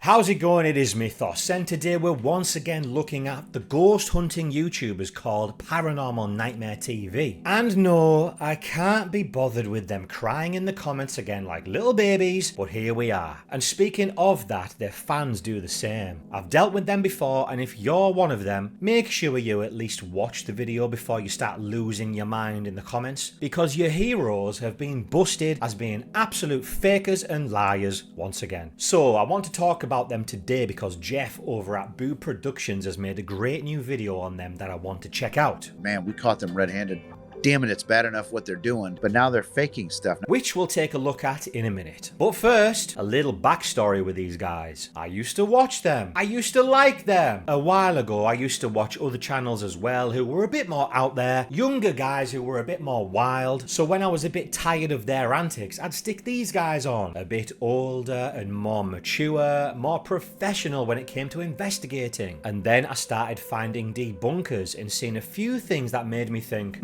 How's it going? It is Mythos, and today we're once again looking at the ghost hunting YouTubers called Paranormal Nightmare TV. And no, I can't be bothered with them crying in the comments again like little babies, but here we are. And speaking of that, their fans do the same. I've dealt with them before, and if you're one of them, make sure you at least watch the video before you start losing your mind in the comments, because your heroes have been busted as being absolute fakers and liars once again. So I want to talk about them today because Jeff over at Boo Productions has made a great new video on them that I want to check out. Man, we caught them red-handed. Damn it, it's bad enough what they're doing, but now they're faking stuff. Which we'll take a look at in a minute. But first, a little backstory with these guys. I used to watch them. I used to like them. A while ago, I used to watch other channels as well who were a bit more out there, younger guys who were a bit more wild. So when I was a bit tired of their antics, I'd stick these guys on. A bit older and more mature, more professional when it came to investigating. And then I started finding debunkers and seeing a few things that made me think,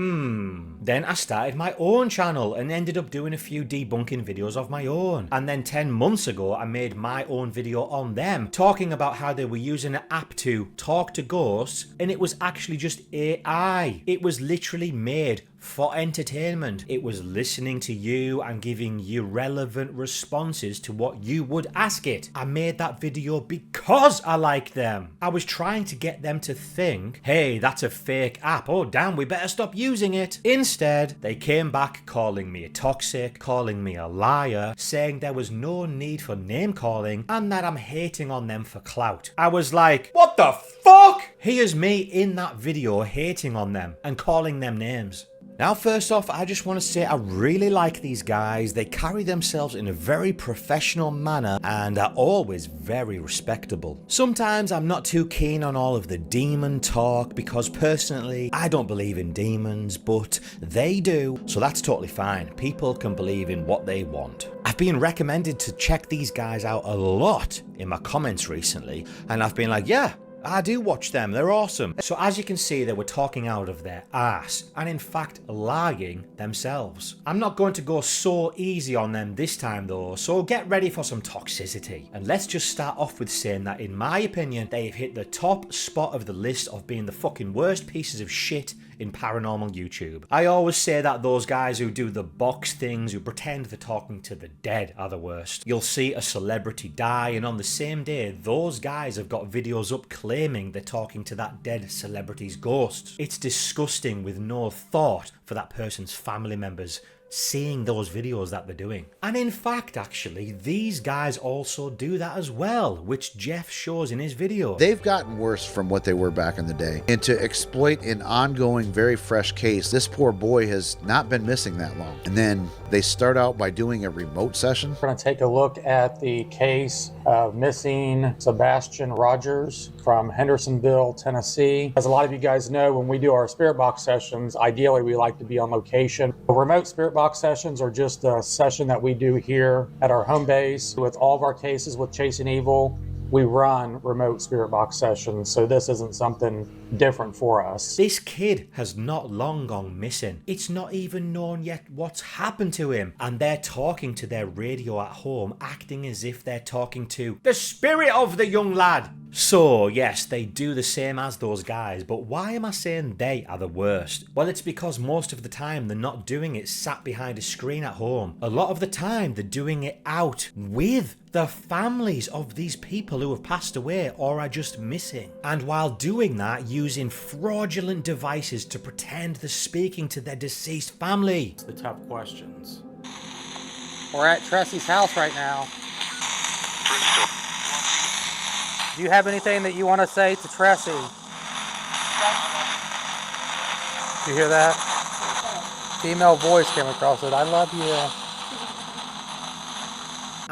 Then I started my own channel and ended up doing a few debunking videos of my own. And then 10 months ago, I made my own video on them, talking about how they were using an app to talk to ghosts, and it was actually just AI. It was literally made for entertainment. It was listening to you and giving you relevant responses to what you would ask it. I made that video because I like them. I was trying to get them to think, hey, that's a fake app. Oh damn, we better stop using it. Instead, they came back calling me a toxic, calling me a liar, saying there was no need for name calling and that I'm hating on them for clout. I was like, what the fuck? Here's me in that video hating on them and calling them names. Now, first off, I just want to say I really like these guys. They carry themselves in a very professional manner and are always very respectable. Sometimes I'm not too keen on all of the demon talk because personally, I don't believe in demons, but they do. So that's totally fine. People can believe in what they want. I've been recommended to check these guys out a lot in my comments recently, and I've been like, yeah, I do watch them, they're awesome. So as you can see, they were talking out of their ass and in fact lying themselves. I'm not going to go so easy on them this time though, so get ready for some toxicity. And let's just start off with saying that in my opinion, they've hit the top spot of the list of being the fucking worst pieces of shit in paranormal YouTube. I always say that those guys who do the box things, who pretend they're talking to the dead, are the worst. You'll see a celebrity die and on the same day, those guys have got videos up claiming they're talking to that dead celebrity's ghosts. It's disgusting with no thought for that person's family members seeing those videos that they're doing. And in fact, actually, these guys also do that as well, which Jeff shows in his video. They've gotten worse from what they were back in the day. And to exploit an ongoing, very fresh case, this poor boy has not been missing that long. And then they start out by doing a remote session. We're going to take a look at the case of missing Sebastian Rogers from Hendersonville, Tennessee. As a lot of you guys know, when we do our spirit box sessions, ideally we like to be on location. The remote spirit box sessions are just a session that we do here at our home base. With all of our cases with Chasing Evil, we run remote spirit box sessions, so this isn't something different for us. This kid has not long gone missing. It's not even known yet what's happened to him. And they're talking to their radio at home, acting as if they're talking to the spirit of the young lad. So, yes, they do the same as those guys, but why am I saying they are the worst? Well, it's because most of the time they're not doing it sat behind a screen at home. A lot of the time they're doing it out with the families of these people who have passed away or are just missing. And while doing that, using fraudulent devices to pretend they're speaking to their deceased family. The tough questions. We're at Tressy's house right now. Do you have anything that you want to say to Tressy? Do you hear that? Female voice came across it. I love you.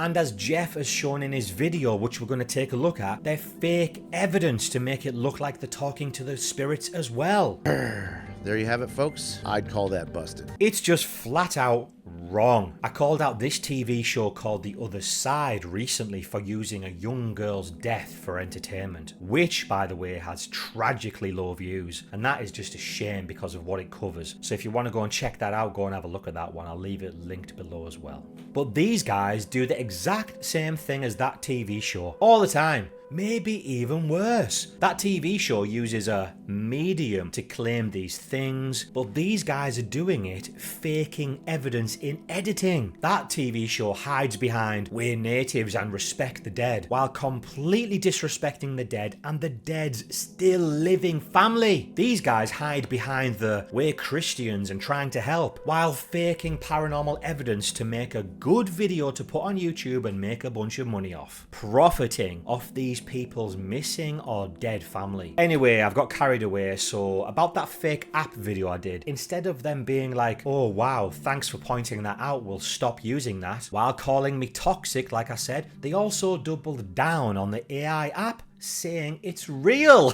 And as Jeff has shown in his video, which we're going to take a look at, they're fake evidence to make it look like they're talking to the spirits as well. There you have it, folks. I'd call that busted. It's just flat out Wrong. I called out this TV show called The Otherside recently for using a young girl's death for entertainment, which, by the way, has tragically low views, and that is just a shame because of what it covers. So if you want to go and check that out, go and have a look at that one. I'll leave it linked below as well. But these guys do the exact same thing as that TV show all the time. Maybe even worse. That TV show uses a medium to claim these things, but these guys are doing it faking evidence in editing. That TV show hides behind "we're natives and respect the dead," while completely disrespecting the dead and the dead's still living family. These guys hide behind the "we're Christians and trying to help," while faking paranormal evidence to make a good video to put on YouTube and make a bunch of money off, profiting off these people's missing or dead family. Anyway, I've got carried away, so about that fake app video I did, instead of them being like, "Oh wow, thanks for pointing that out, we'll stop using that," while calling me toxic like I said, they also doubled down on the AI app, saying it's real.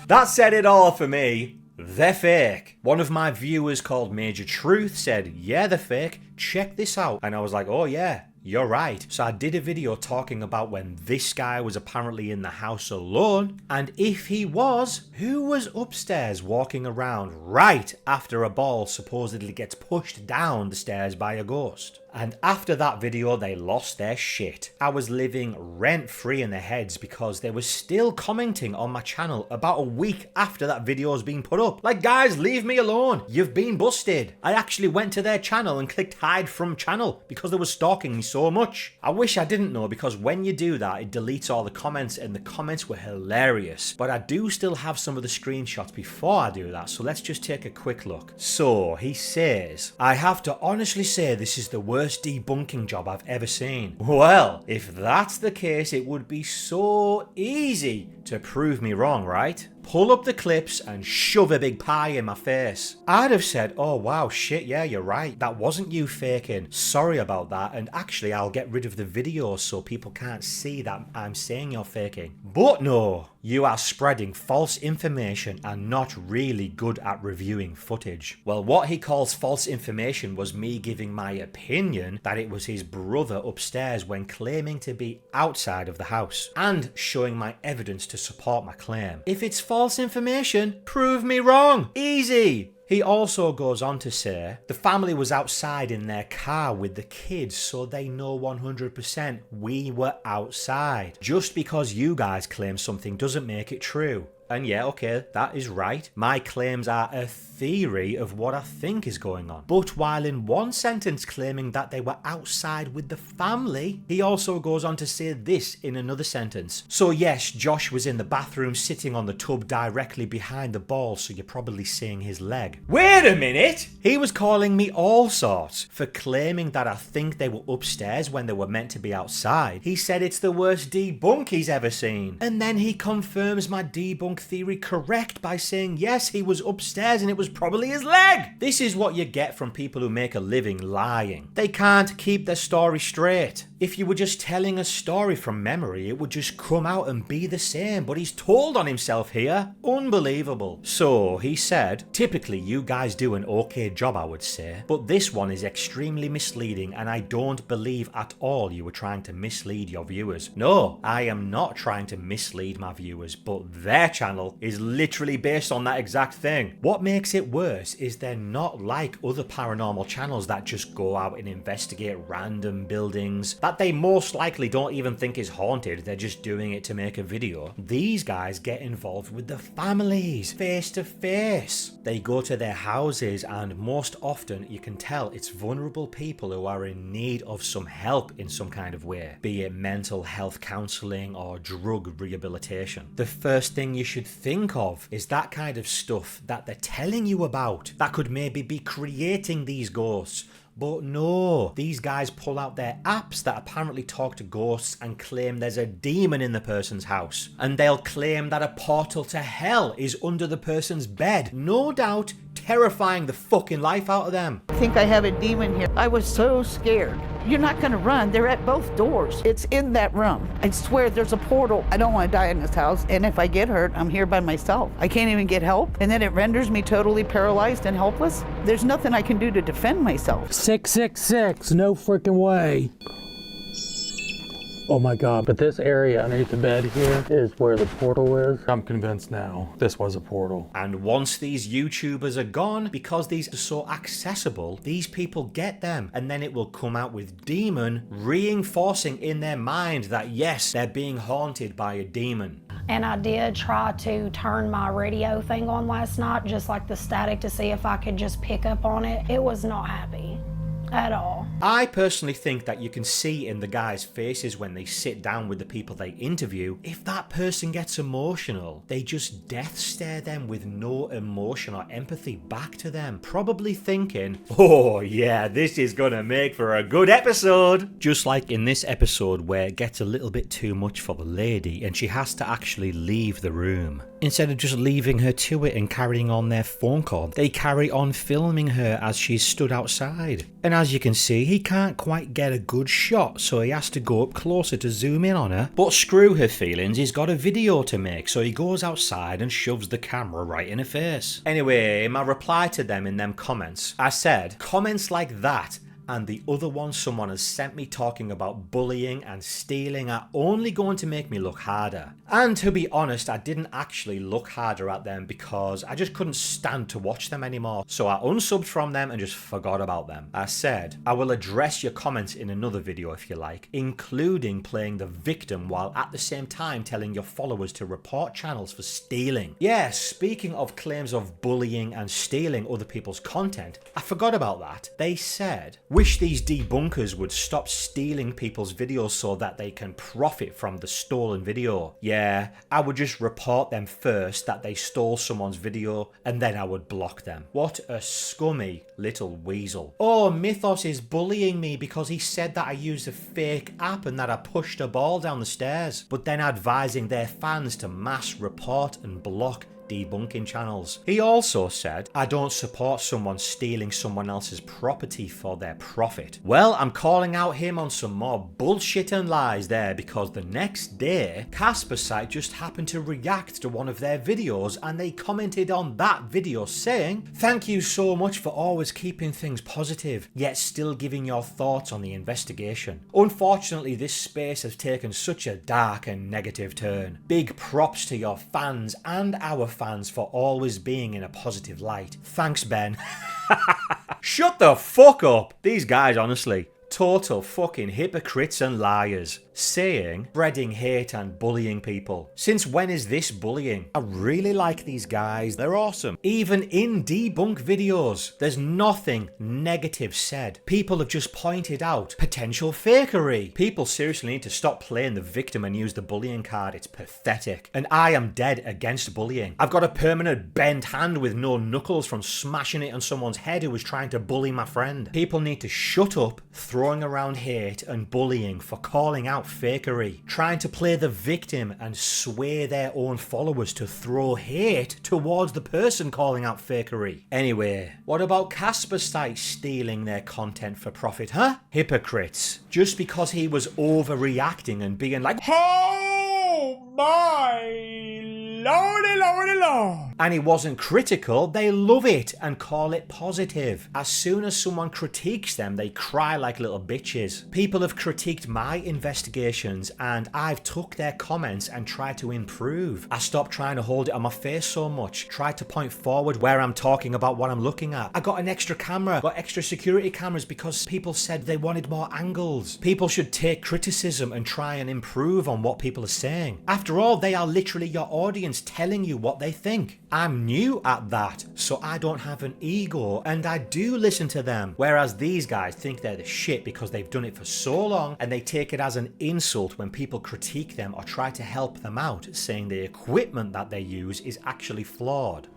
That said it all for me. They're fake. One of my viewers called Major Truth said, "Yeah, they're fake, check this out," and I was like, "Oh yeah, you're right." So I did a video talking about when this guy was apparently in the house alone, and if he was, who was upstairs walking around right after a ball supposedly gets pushed down the stairs by a ghost. And after that video, they lost their shit. I was living rent-free in their heads because they were still commenting on my channel about a week after that video has been put up. Like, guys, leave me alone. You've been busted. I actually went to their channel and clicked hide from channel because they were stalking me so much. I wish I didn't know, because when you do that, it deletes all the comments, and the comments were hilarious. But I do still have some of the screenshots before I do that, so let's just take a quick look. So he says, "I have to honestly say this is the worst debunking job I've ever seen." Well, if that's the case, it would be so easy to prove me wrong, right? Pull up the clips and shove a big pie in my face. I'd have said, "Oh wow, shit, yeah, you're right. That wasn't you faking. Sorry about that. And actually, I'll get rid of the video so people can't see that I'm saying you're faking." But no, you are spreading false information and not really good at reviewing footage. Well, what he calls false information was me giving my opinion that it was his brother upstairs when claiming to be outside of the house, and showing my evidence to support my claim. If it's false information, prove me wrong. Easy. He also goes on to say, the family was outside in their car with the kids, so they know 100% we were outside. Just because you guys claim something doesn't make it true. And yeah, okay, that is right. My claims are a theory of what I think is going on. But while in one sentence claiming that they were outside with the family, he also goes on to say this in another sentence. So yes, Josh was in the bathroom sitting on the tub directly behind the ball, so you're probably seeing his leg. Wait a minute! He was calling me all sorts for claiming that I think they were upstairs when they were meant to be outside. He said it's the worst debunk he's ever seen. And then he confirms my debunk theory correct by saying yes, he was upstairs and it was probably his leg. This is what you get from people who make a living lying. They can't keep their story straight. If you were just telling a story from memory, it would just come out and be the same, but he's told on himself here. Unbelievable. So he said, typically you guys do an okay job, I would say, but this one is extremely misleading and I don't believe at all you were trying to mislead your viewers. No, I am not trying to mislead my viewers, but their channel is literally based on that exact thing. What makes it worse is they're not like other paranormal channels that just go out and investigate random buildings that they most likely don't even think is haunted. They're just doing it to make a video. These guys get involved with the families face to face. They go to their houses and most often you can tell it's vulnerable people who are in need of some help in some kind of way, be it mental health counseling or drug rehabilitation. The first thing you should think of is that kind of stuff that they're telling you about that could maybe be creating these ghosts. But no, these guys pull out their apps that apparently talk to ghosts and claim there's a demon in the person's house. And they'll claim that a portal to hell is under the person's bed. No doubt terrifying the fucking life out of them. I think I have a demon here. I was so scared. You're not gonna run. They're at both doors. It's in that room. I swear there's a portal. I don't want to die in this house. And if I get hurt, I'm here by myself. I can't even get help. And then it renders me totally paralyzed and helpless. There's nothing I can do to defend myself. 666, no freaking way. Oh my God, but this area underneath the bed here is where the portal is. I'm convinced now this was a portal. And once these YouTubers are gone, because these are so accessible, these people get them, and then it will come out with demon, reinforcing in their mind that yes, they're being haunted by a demon. And I did try to turn my radio thing on last night, just like the static, to see if I could just pick up on it. It was not happy at all. I personally think that you can see in the guys' faces when they sit down with the people they interview, if that person gets emotional, they just death stare them with no emotion or empathy back to them, probably thinking, oh yeah, this is gonna make for a good episode. Just like in this episode where it gets a little bit too much for the lady and she has to actually leave the room. Instead of just leaving her to it and carrying on their phone call, they carry on filming her as she's stood outside. And as you can see, he can't quite get a good shot, so he has to go up closer to zoom in on her. But screw her feelings, he's got a video to make, so he goes outside and shoves the camera right in her face. Anyway, in my reply to them in them comments, I said, comments like that and the other one someone has sent me talking about bullying and stealing are only going to make me look harder. And to be honest, I didn't actually look harder at them because I just couldn't stand to watch them anymore. So I unsubbed from them and just forgot about them. I said, I will address your comments in another video if you like, including playing the victim while at the same time telling your followers to report channels for stealing. Yes, speaking of claims of bullying and stealing other people's content, I forgot about that. They said, wish these debunkers would stop stealing people's videos so that they can profit from the stolen video. Yeah, I would just report them first that they stole someone's video and then I would block them. What a scummy little weasel. Oh, Mythos is bullying me because he said that I used a fake app and that I pushed a ball down the stairs, but then advising their fans to mass report and block debunking channels. He also said, I don't support someone stealing someone else's property for their profit. Well, I'm calling out him on some more bullshit and lies there because the next day, Caspersite just happened to react to one of their videos and they commented on that video saying, thank you so much for always keeping things positive, yet still giving your thoughts on the investigation. Unfortunately, this space has taken such a dark and negative turn. Big props to your fans and our fans for always being in a positive light. Thanks, Ben. Shut the fuck up. These guys, honestly, total fucking hypocrites and liars. Saying, spreading hate and bullying people. Since when is this bullying? I really like these guys, they're awesome. Even in debunk videos, there's nothing negative said. People have just pointed out potential fakery. People seriously need to stop playing the victim and use the bullying card, it's pathetic. And I am dead against bullying. I've got a permanent bent hand with no knuckles from smashing it on someone's head who was trying to bully my friend. People need to shut up throwing around hate and bullying for calling out fakery, trying to play the victim and sway their own followers to throw hate towards the person calling out fakery. Anyway, what about Caspersite stealing their content for profit, huh? Hypocrites. Just because he was overreacting and being like, oh my lordy lordy lord, and he wasn't critical, they love it and call it positive. As soon as someone critiques them, they cry like little bitches. People have critiqued my investigations and I've took their comments and tried to improve. I stopped trying to hold it on my face so much, tried to point forward where I'm talking about what I'm looking at. I got an extra camera, got extra security cameras because people said they wanted more angles. People should take criticism and try and improve on what people are saying. After all, they are literally your audience telling you what they think. I'm new at that, so I don't have an ego and I do listen to them. Whereas these guys think they're the shit because they've done it for so long and they take it as an insult when people critique them or try to help them out, saying the equipment that they use is actually flawed.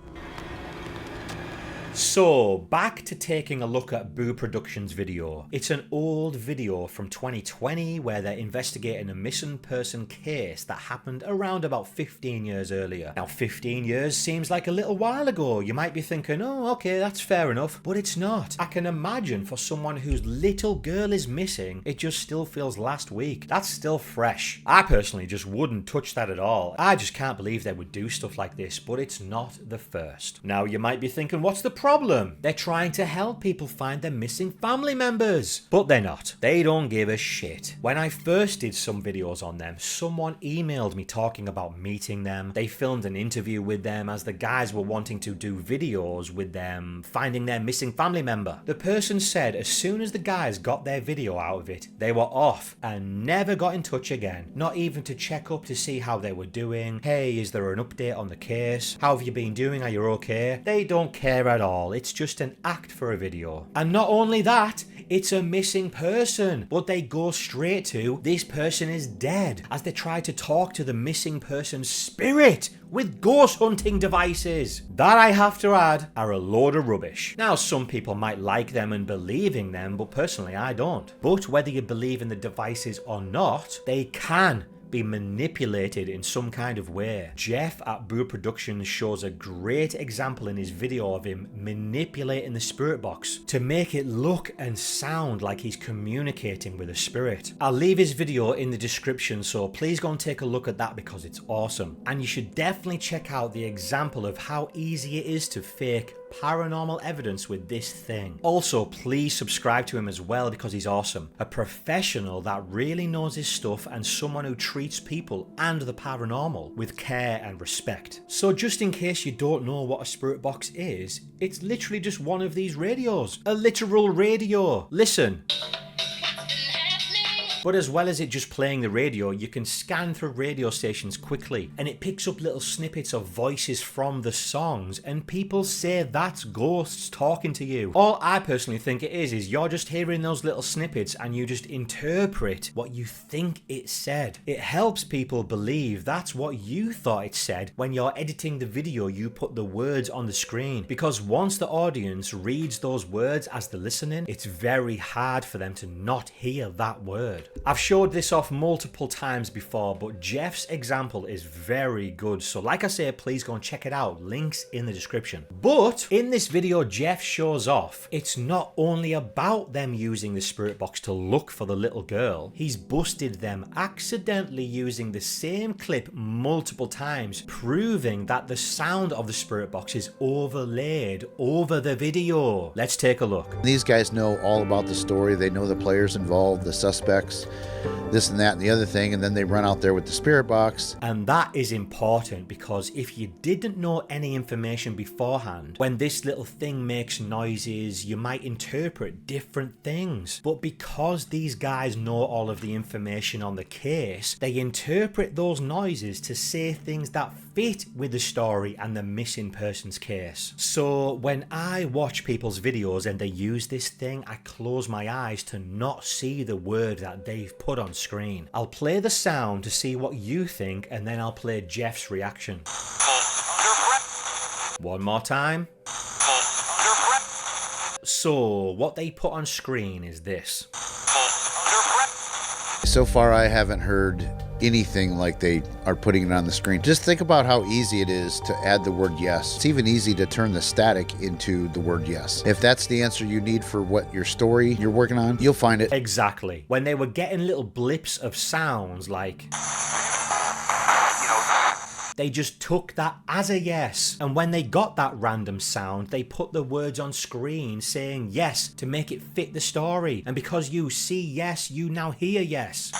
So, back to taking a look at Boo Productions' video. It's an old video from 2020 where they're investigating a missing person case that happened around about 15 years earlier. Now, 15 years seems like a little while ago. You might be thinking, oh, okay, that's fair enough, but it's not. I can imagine for someone whose little girl is missing, it just still feels last week. That's still fresh. I personally just wouldn't touch that at all. I just can't believe they would do stuff like this, but it's not the first. Now, you might be thinking, what's the problem? They're trying to help people find their missing family members. But they're not. They don't give a shit. When I first did some videos on them, someone emailed me talking about meeting them. They filmed an interview with them as the guys were wanting to do videos with them finding their missing family member. The person said as soon as the guys got their video out of it, they were off and never got in touch again. Not even to check up to see how they were doing. Hey, is there an update on the case? How have you been doing? Are you okay? They don't care at all. It's just an act for a video. And not only that, it's a missing person, but they go straight to this person is dead as they try to talk to the missing person's spirit with ghost hunting devices. That, I have to add, are a load of rubbish. Now, some people might like them and believe in them, but personally I don't. But whether you believe in the devices or not, they can be manipulated in some kind of way. Jeff at Boo Productions shows a great example in his video of him manipulating the spirit box to make it look and sound like he's communicating with a spirit. I'll leave his video in the description, so please go and take a look at that because it's awesome. And you should definitely check out the example of how easy it is to fake paranormal evidence with this thing. Also, please subscribe to him as well because he's awesome. A professional that really knows his stuff and someone who treats people and the paranormal with care and respect. So just in case you don't know what a spirit box is, it's literally just one of these radios. A literal radio. Listen. But as well as it just playing the radio, you can scan through radio stations quickly and it picks up little snippets of voices from the songs and people say that's ghosts talking to you. All I personally think it is you're just hearing those little snippets and you just interpret what you think it said. It helps people believe that's what you thought it said. When you're editing the video, you put the words on the screen because once the audience reads those words as they're listening, it's very hard for them to not hear that word. I've showed this off multiple times before, but Jeff's example is very good. So like I say, please go and check it out. Links in the description. But in this video, Jeff shows off, it's not only about them using the spirit box to look for the little girl. He's busted them accidentally using the same clip multiple times, proving that the sound of the spirit box is overlaid over the video. Let's take a look. These guys know all about the story. They know the players involved, the suspects, this and that and the other thing, and then they run out there with the spirit box. And that is important because if you didn't know any information beforehand, when this little thing makes noises, you might interpret different things. But because these guys know all of the information on the case, they interpret those noises to say things that fit with the story and the missing person's case. So when I watch people's videos and they use this thing, I close my eyes to not see the word that they've put on screen. I'll play the sound to see what you think and then I'll play Jeff's reaction. One more time. So what they put on screen is this. So far I haven't heard anything like they are putting it on the screen. Just think about how easy it is to add the word yes. It's even easy to turn the static into the word yes. If that's the answer you need for what your story you're working on, you'll find it. Exactly. When they were getting little blips of sounds like, they just took that as a yes. And when they got that random sound, they put the words on screen saying yes to make it fit the story. And because you see yes, you now hear yes.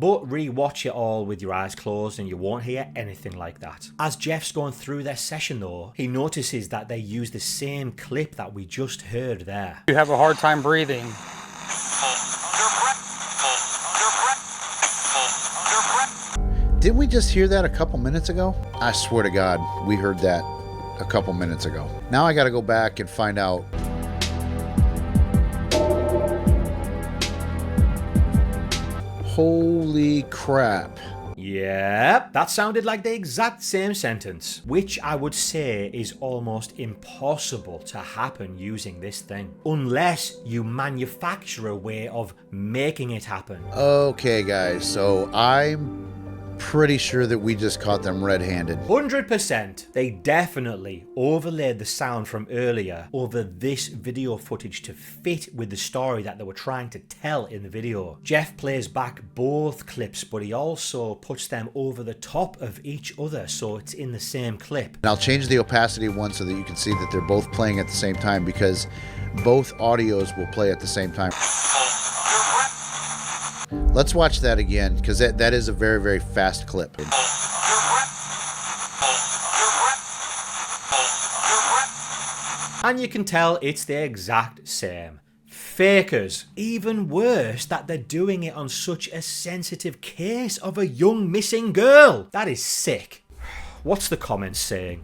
But re-watch it all with your eyes closed and you won't hear anything like that. As Jeff's going through their session though, he notices that they use the same clip that we just heard there. You have a hard time breathing. Didn't we just hear that a couple minutes ago? I swear to God, we heard that a couple minutes ago. Now I gotta go back and find out. Holy crap. Yep, that sounded like the exact same sentence, which I would say is almost impossible to happen using this thing, unless you manufacture a way of making it happen. Okay, guys, so I'm pretty sure that we just caught them red-handed. 100%. They definitely overlaid the sound from earlier over this video footage to fit with the story that they were trying to tell in the video. Jeff plays back both clips, but he also puts them over the top of each other so it's in the same clip. And I'll change the opacity one so that you can see that they're both playing at the same time, because both audios will play at the same time. Let's watch that again, because that is a very, very fast clip. And you can tell it's the exact same. Fakers. Even worse that they're doing it on such a sensitive case of a young missing girl. That is sick. What's the comments saying?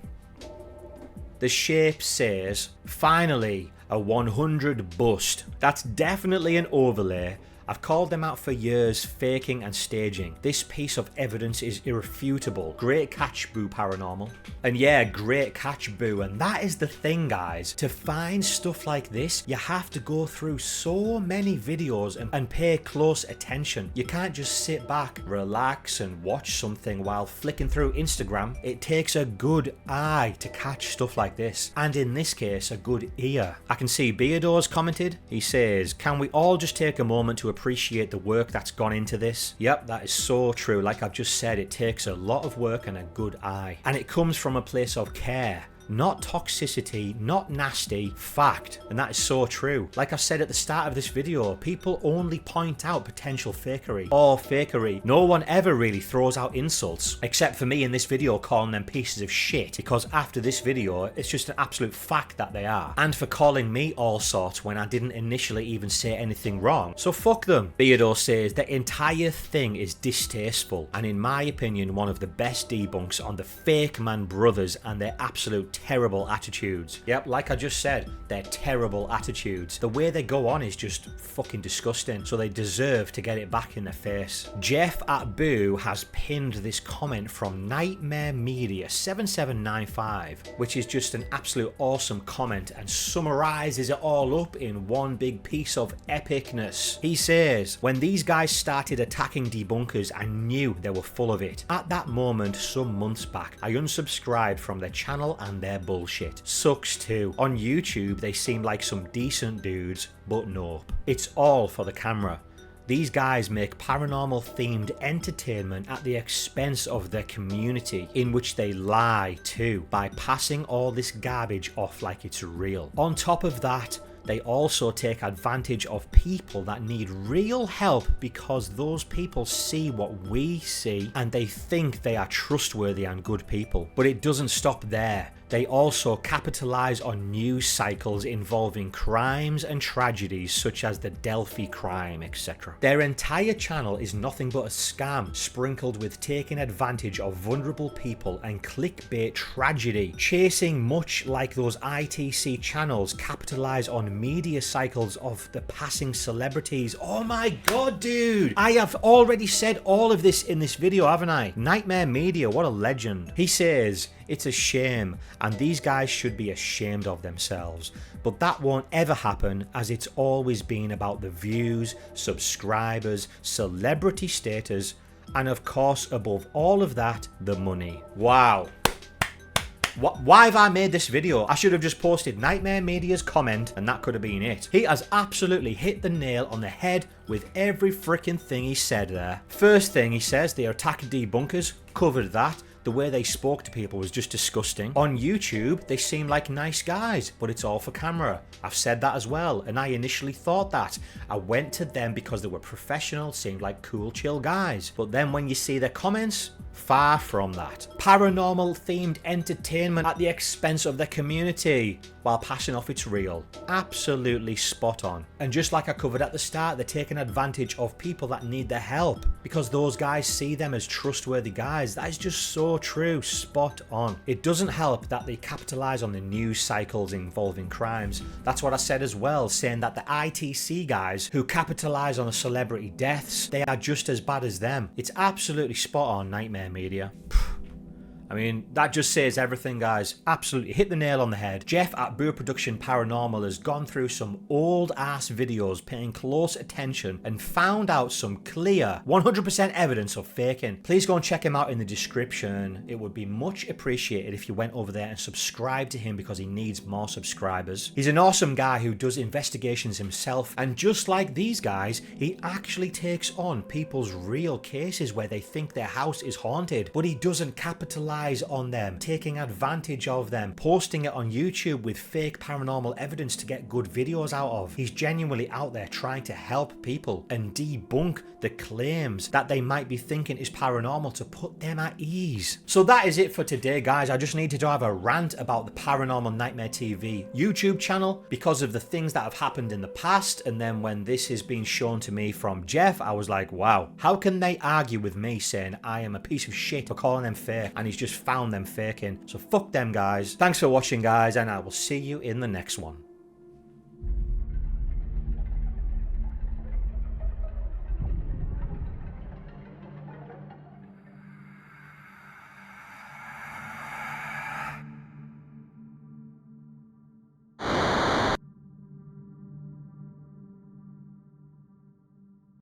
The shape says, finally, a 100 bust. That's definitely an overlay. I've called them out for years, faking and staging. This piece of evidence is irrefutable. Great catch, Boo Paranormal. And yeah, great catch, Boo. And that is the thing, guys. To find stuff like this, you have to go through so many videos and pay close attention. You can't just sit back, relax and watch something while flicking through Instagram. It takes a good eye to catch stuff like this. And in this case, a good ear. I can see Beardor's commented. He says, can we all just take a moment to appreciate the work that's gone into this? Yep, that is so true. Like I've just said, it takes a lot of work and a good eye. And it comes from a place of care. Not toxicity, not nasty, fact. And that is so true. Like I said at the start of this video, people only point out potential fakery or fakery. No one ever really throws out insults, except for me in this video calling them pieces of shit, because after this video, it's just an absolute fact that they are. And for calling me all sorts when I didn't initially even say anything wrong. So fuck them. Beardor says the entire thing is distasteful, and in my opinion, one of the best debunks on the fourmanbrothers and their absolute terrible attitudes. Yep, like I just said, they're terrible attitudes. The way they go on is just fucking disgusting, so they deserve to get it back in their face. Jeff at Boo has pinned this comment from Nightmare Media 7795, which is just an absolute awesome comment and summarizes it all up in one big piece of epicness. He says, when these guys started attacking debunkers, I knew they were full of it. At that moment, some months back, I unsubscribed from their channel and their bullshit. Sucks too. On YouTube, they seem like some decent dudes, but nope. It's all for the camera. These guys make paranormal themed entertainment at the expense of their community, in which they lie too, by passing all this garbage off like it's real. On top of that, they also take advantage of people that need real help because those people see what we see and they think they are trustworthy and good people. But it doesn't stop there. They also capitalize on news cycles involving crimes and tragedies such as the Delphi crime, etc. Their entire channel is nothing but a scam sprinkled with taking advantage of vulnerable people and clickbait tragedy, chasing much like those ITC channels capitalize on media cycles of the passing celebrities. Oh my god, dude! I have already said all of this in this video, haven't I? Nightmare Media, what a legend. He says, it's a shame, and these guys should be ashamed of themselves. But that won't ever happen, as it's always been about the views, subscribers, celebrity status, and of course, above all of that, the money. Wow. Why have I made this video? I should have just posted Nightmare Media's comment and that could have been it. He has absolutely hit the nail on the head with every freaking thing he said there. First thing he says, they attack debunkers. Covered that. The way they spoke to people was just disgusting. On YouTube, they seem like nice guys, but it's all for camera. I've said that as well, and I initially thought that. I went to them because they were professional, seemed like cool, chill guys. But then when you see their comments, Far from that. Paranormal themed entertainment at the expense of the community while passing off it's real. Absolutely spot on. And just like I covered at the start, they're taking advantage of people that need their help because those guys see them as trustworthy guys. That is just so true. Spot on. It doesn't help that they capitalize on the news cycles involving crimes. That's what I said as well, saying that the ITC guys who capitalize on the celebrity deaths, they are just as bad as them. It's absolutely spot on, Nightmare Media. I mean, that just says everything, guys. Absolutely hit the nail on the head. Jeff at Brewer Production Paranormal has gone through some old ass videos, paying close attention, and found out some clear 100% evidence of faking. Please go and check him out in the description. It would be much appreciated if you went over there and subscribed to him because he needs more subscribers. He's an awesome guy who does investigations himself, and just like these guys, he actually takes on people's real cases where they think their house is haunted, but he doesn't capitalize on them, taking advantage of them, posting it on YouTube with fake paranormal evidence to get good videos out of. He's genuinely out there trying to help people and debunk the claims that they might be thinking is paranormal to put them at ease. So that is it for today, guys. I just needed to have a rant about the Paranormal Nightmare TV YouTube channel because of the things that have happened in the past, and then when this has been shown to me from Jeff, I was like, wow, how can they argue with me saying I am a piece of shit for calling them fake, and he's just found them faking. So fuck them, guys. Thanks for watching, guys, and I will see you in the next one.